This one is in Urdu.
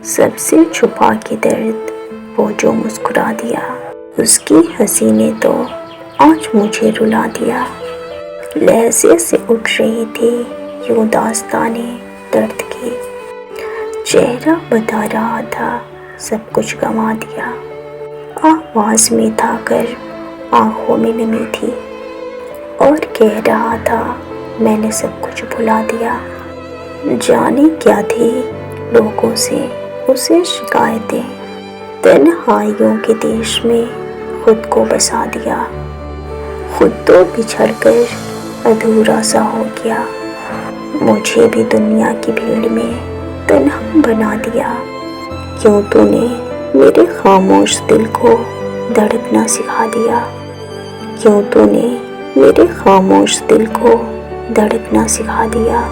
سب سے چھپا کے درد وہ جو مسکرا دیا، اس کی ہنسی نے تو آج مجھے رلا دیا۔ لہجے سے اٹھ رہی تھی یوں داستانیں درد کی، چہرہ بتا رہا تھا سب کچھ گنوا دیا۔ آواز میں تھا کر آنکھوں میں نمی تھی، اور کہہ رہا تھا میں نے سب کچھ بھلا دیا۔ جانے کیا تھی لوگوں سے اسے شکایتیں، تنہائیوں کے دیش میں خود کو بسا دیا۔ خود تو بچھڑ کر ادھورا سا ہو گیا، مجھے بھی دنیا کی بھیڑ میں تنہا بنا دیا۔ کیوں تو نے میرے خاموش دل کو دھڑکنا سکھا دیا، کیوں تو نے میرے خاموش دل کو دھڑکنا سکھا دیا۔